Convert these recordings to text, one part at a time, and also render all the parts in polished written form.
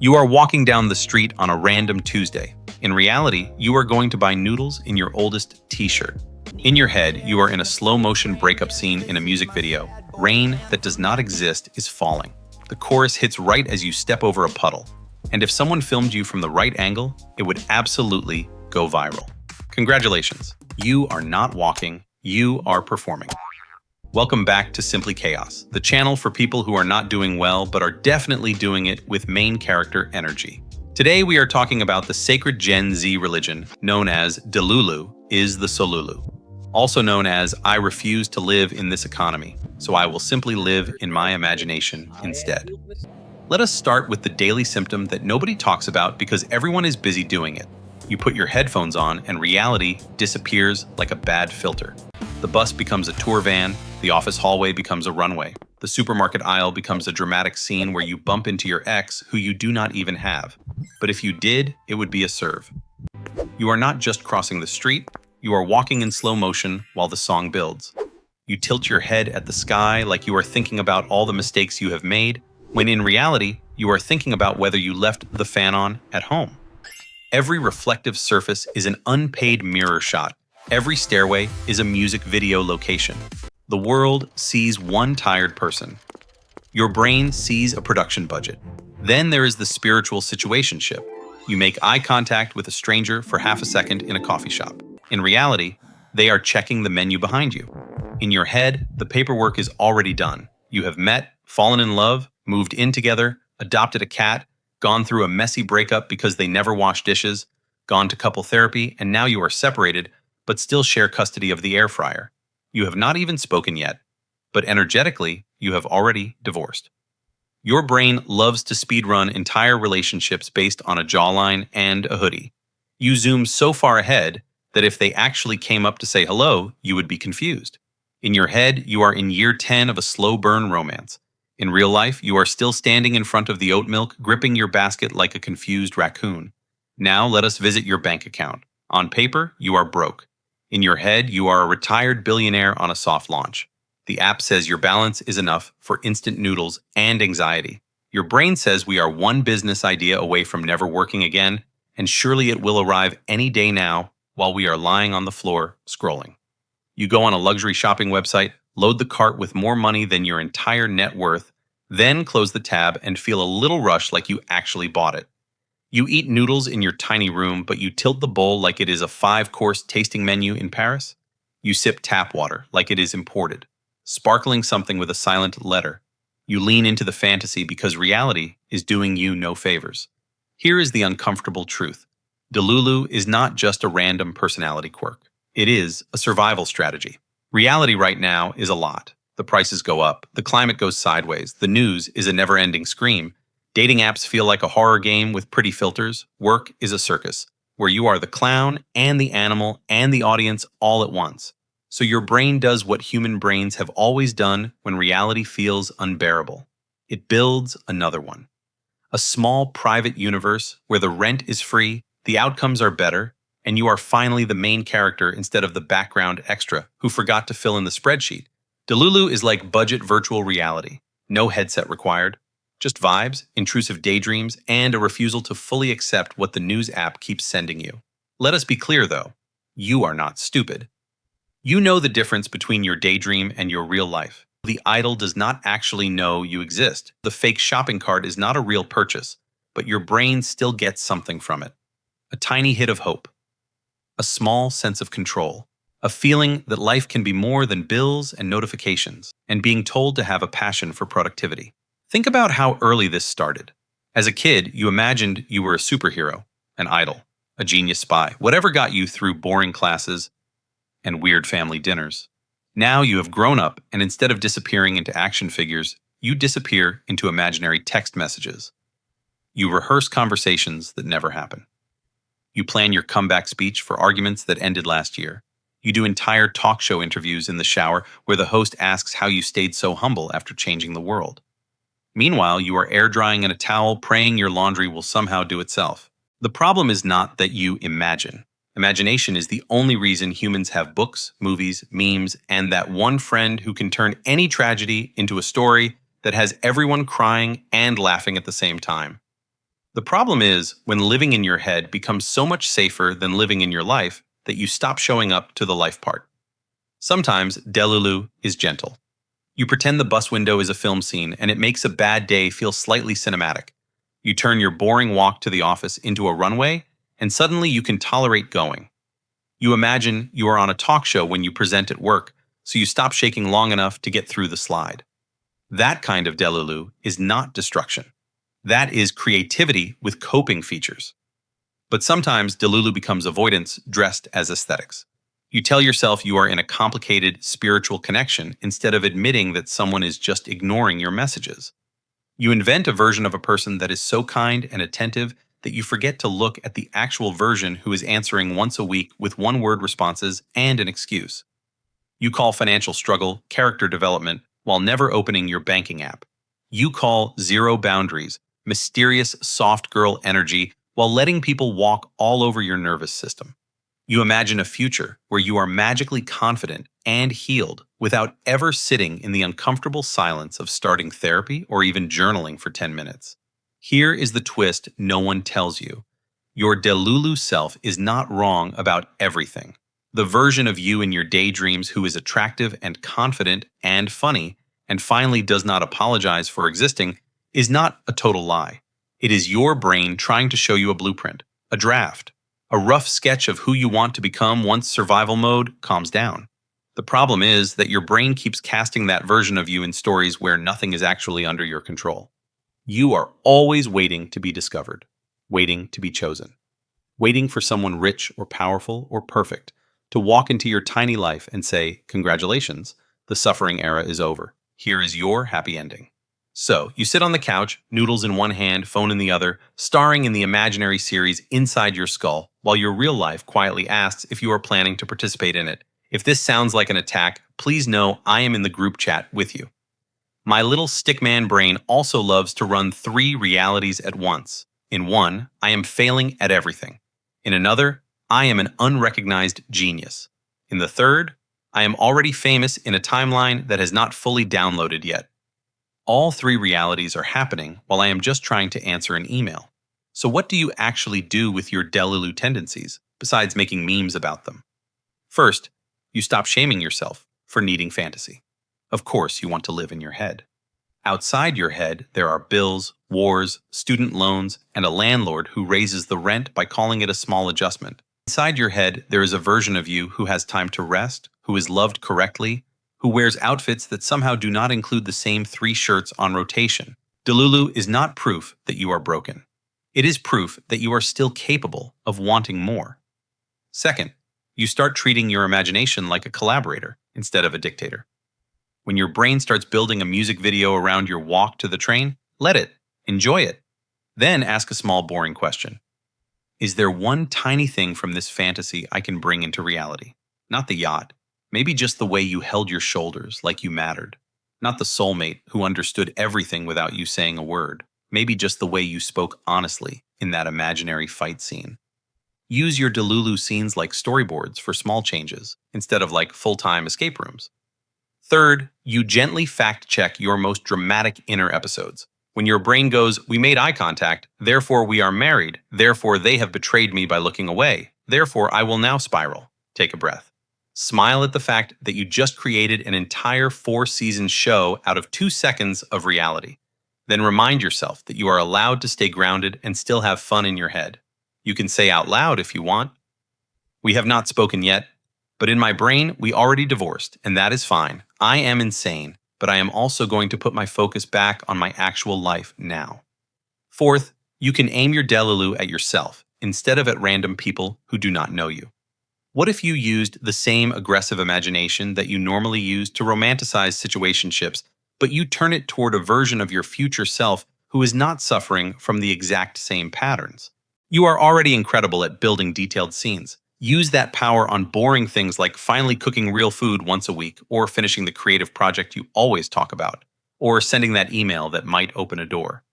You are walking down the street on a random Tuesday. In reality, you are going to buy noodles in your oldest t-shirt. In your head, you are in a slow-motion breakup scene in a music video. Rain that does not exist is falling. The chorus hits right as you step over a puddle. And if someone filmed you from the right angle, it would absolutely go viral. Congratulations. You are not walking, you are performing. Welcome back to Simply Chaos, the channel for people who are not doing well but are definitely doing it with main character energy. Today we are talking about the sacred Gen Z religion known as Delulu is the Solulu. Also known as I refuse to live in this economy, so I will simply live in my imagination instead. Let us start with the daily symptom that nobody talks about because everyone is busy doing it. You put your headphones on and reality disappears like a bad filter. The bus becomes a tour van, the office hallway becomes a runway, the supermarket aisle becomes a dramatic scene where you bump into your ex who you do not even have. But if you did, it would be a serve. You are not just crossing the street, you are walking in slow motion while the song builds. You tilt your head at the sky like you are thinking about all the mistakes you have made, when in reality, you are thinking about whether you left the fan on at home. Every reflective surface is an unpaid mirror shot. Every stairway is a music video location. The world sees one tired person. Your brain sees a production budget. Then there is the spiritual situationship. You make eye contact with a stranger for half a second in a coffee shop. In reality, they are checking the menu behind you. In your head, the paperwork is already done. You have met, fallen in love, moved in together, adopted a cat, gone through a messy breakup because they never wash dishes, gone to couple therapy, and now you are separated, but still share custody of the air fryer. You have not even spoken yet, but energetically, you have already divorced. Your brain loves to speedrun entire relationships based on a jawline and a hoodie. You zoom so far ahead that if they actually came up to say hello, you would be confused. In your head, you are in year 10 of a slow burn romance. In real life, you are still standing in front of the oat milk, gripping your basket like a confused raccoon. Now let us visit your bank account. On paper, you are broke. In your head, you are a retired billionaire on a soft launch. The app says your balance is enough for instant noodles and anxiety. Your brain says we are one business idea away from never working again, and surely it will arrive any day now while we are lying on the floor scrolling. You go on a luxury shopping website, load the cart with more money than your entire net worth, then close the tab and feel a little rush like you actually bought it. You eat noodles in your tiny room, but you tilt the bowl like it is a 5-course tasting menu in Paris. You sip tap water like it is imported, sparkling something with a silent letter. You lean into the fantasy because reality is doing you no favors. Here is the uncomfortable truth. Delulu is not just a random personality quirk. It is a survival strategy. Reality right now is a lot. The prices go up, the climate goes sideways, the news is a never-ending scream. Dating apps feel like a horror game with pretty filters. Work is a circus, where you are the clown and the animal and the audience all at once. So your brain does what human brains have always done when reality feels unbearable. It builds another one. A small private universe where the rent is free, the outcomes are better, and you are finally the main character instead of the background extra who forgot to fill in the spreadsheet. Delulu is like budget virtual reality. No headset required. Just vibes, intrusive daydreams, and a refusal to fully accept what the news app keeps sending you. Let us be clear, though. You are not stupid. You know the difference between your daydream and your real life. The idol does not actually know you exist. The fake shopping cart is not a real purchase, but your brain still gets something from it. A tiny hit of hope. A small sense of control. A feeling that life can be more than bills and notifications, and being told to have a passion for productivity. Think about how early this started. As a kid, you imagined you were a superhero, an idol, a genius spy, whatever got you through boring classes and weird family dinners. Now you have grown up, and instead of disappearing into action figures, you disappear into imaginary text messages. You rehearse conversations that never happen. You plan your comeback speech for arguments that ended last year. You do entire talk show interviews in the shower where the host asks how you stayed so humble after changing the world. Meanwhile, you are air drying in a towel, praying your laundry will somehow do itself. The problem is not that you imagine. Imagination is the only reason humans have books, movies, memes, and that one friend who can turn any tragedy into a story that has everyone crying and laughing at the same time. The problem is when living in your head becomes so much safer than living in your life that you stop showing up to the life part. Sometimes Delulu is gentle. You pretend the bus window is a film scene and it makes a bad day feel slightly cinematic. You turn your boring walk to the office into a runway, and suddenly you can tolerate going. You imagine you are on a talk show when you present at work, so you stop shaking long enough to get through the slide. That kind of Delulu is not destruction. That is creativity with coping features. But sometimes Delulu becomes avoidance dressed as aesthetics. You tell yourself you are in a complicated spiritual connection instead of admitting that someone is just ignoring your messages. You invent a version of a person that is so kind and attentive that you forget to look at the actual version who is answering once a week with one-word responses and an excuse. You call financial struggle character development while never opening your banking app. You call zero boundaries mysterious soft girl energy while letting people walk all over your nervous system. You imagine a future where you are magically confident and healed without ever sitting in the uncomfortable silence of starting therapy or even journaling for 10 minutes. Here is the twist no one tells you. Your Delulu self is not wrong about everything. The version of you in your daydreams who is attractive and confident and funny and finally does not apologize for existing is not a total lie. It is your brain trying to show you a blueprint, a draft, a rough sketch of who you want to become once survival mode calms down. The problem is that your brain keeps casting that version of you in stories where nothing is actually under your control. You are always waiting to be discovered, waiting to be chosen, waiting for someone rich or powerful or perfect to walk into your tiny life and say, "Congratulations, the suffering era is over. Here is your happy ending." So, you sit on the couch, noodles in one hand, phone in the other, starring in the imaginary series inside your skull, while your real life quietly asks if you are planning to participate in it. If this sounds like an attack, please know I am in the group chat with you. My little stickman brain also loves to run 3 realities at once. In one, I am failing at everything. In another, I am an unrecognized genius. In the third, I am already famous in a timeline that has not fully downloaded yet. All 3 realities are happening while I am just trying to answer an email. So what do you actually do with your Delulu tendencies, besides making memes about them? First, you stop shaming yourself for needing fantasy. Of course, you want to live in your head. Outside your head, there are bills, wars, student loans, and a landlord who raises the rent by calling it a small adjustment. Inside your head, there is a version of you who has time to rest, who is loved correctly, who wears outfits that somehow do not include the same 3 shirts on rotation. Delulu is not proof that you are broken. It is proof that you are still capable of wanting more. Second, you start treating your imagination like a collaborator instead of a dictator. When your brain starts building a music video around your walk to the train, let it. Enjoy it. Then ask a small boring question. Is there one tiny thing from this fantasy I can bring into reality? Not the yacht. Maybe just the way you held your shoulders like you mattered. Not the soulmate who understood everything without you saying a word. Maybe just the way you spoke honestly in that imaginary fight scene. Use your Delulu scenes like storyboards for small changes instead of like full-time escape rooms. Third, you gently fact-check your most dramatic inner episodes. When your brain goes, "We made eye contact, therefore we are married, therefore they have betrayed me by looking away, therefore I will now spiral." Take a breath. Smile at the fact that you just created an entire 4-season show out of 2 seconds of reality. Then remind yourself that you are allowed to stay grounded and still have fun in your head. You can say out loud if you want, "We have not spoken yet, but in my brain we already divorced, and that is fine. I am insane, but I am also going to put my focus back on my actual life now." Fourth, you can aim your Delulu at yourself instead of at random people who do not know you. What if you used the same aggressive imagination that you normally use to romanticize situationships, but you turn it toward a version of your future self who is not suffering from the exact same patterns? You are already incredible at building detailed scenes. Use that power on boring things like finally cooking real food once a week, or finishing the creative project you always talk about, or sending that email that might open a door.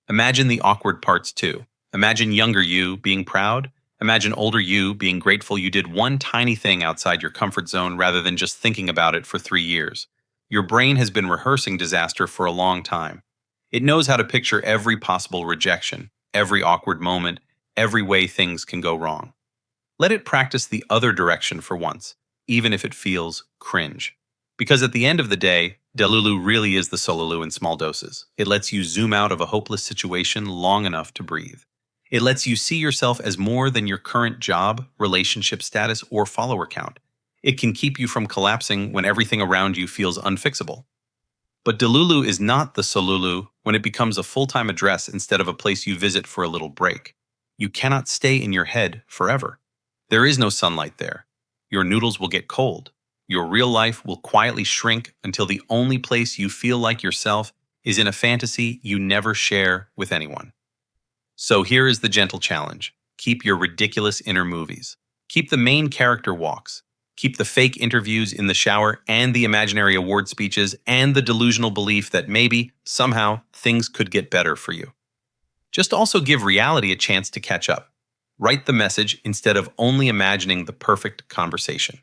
Imagine the awkward parts too. Imagine younger you being proud. Imagine older you being grateful you did one tiny thing outside your comfort zone rather than just thinking about it for 3 years. Your brain has been rehearsing disaster for a long time. It knows how to picture every possible rejection, every awkward moment, every way things can go wrong. Let it practice the other direction for once, even if it feels cringe. Because at the end of the day, Delulu really is the Solulu in small doses. It lets you zoom out of a hopeless situation long enough to breathe. It lets you see yourself as more than your current job, relationship status, or follower count. It can keep you from collapsing when everything around you feels unfixable. But Delulu is not the Solulu when it becomes a full-time address instead of a place you visit for a little break. You cannot stay in your head forever. There is no sunlight there. Your noodles will get cold. Your real life will quietly shrink until the only place you feel like yourself is in a fantasy you never share with anyone. So here is the gentle challenge. Keep your ridiculous inner movies. Keep the main character walks. Keep the fake interviews in the shower and the imaginary award speeches and the delusional belief that maybe, somehow, things could get better for you. Just also give reality a chance to catch up. Write the message instead of only imagining the perfect conversation.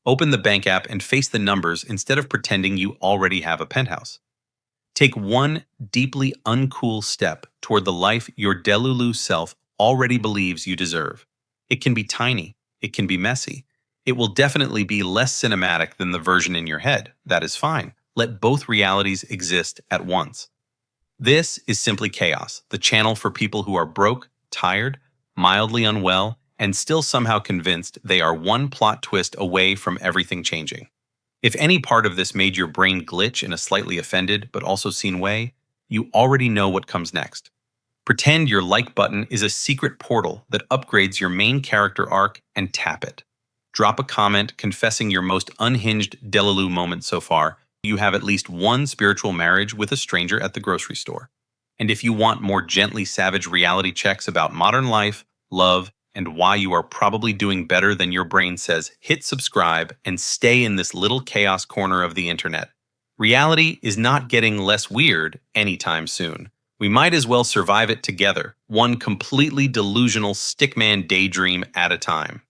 Open the bank app and face the numbers instead of pretending you already have a penthouse. Take one deeply uncool step toward the life your Delulu self already believes you deserve. It can be tiny. It can be messy. It will definitely be less cinematic than the version in your head. That is fine. Let both realities exist at once. This is Simply Chaos, the channel for people who are broke, tired, mildly unwell, and still somehow convinced they are one plot twist away from everything changing. If any part of this made your brain glitch in a slightly offended but also seen way, you already know what comes next. Pretend your like button is a secret portal that upgrades your main character arc and tap it. Drop a comment confessing your most unhinged Delulu moment so far. You have at least one spiritual marriage with a stranger at the grocery store. And if you want more gently savage reality checks about modern life, love, and why you are probably doing better than your brain says, hit subscribe and stay in this little chaos corner of the internet. Reality is not getting less weird anytime soon. We might as well survive it together, one completely delusional stickman daydream at a time.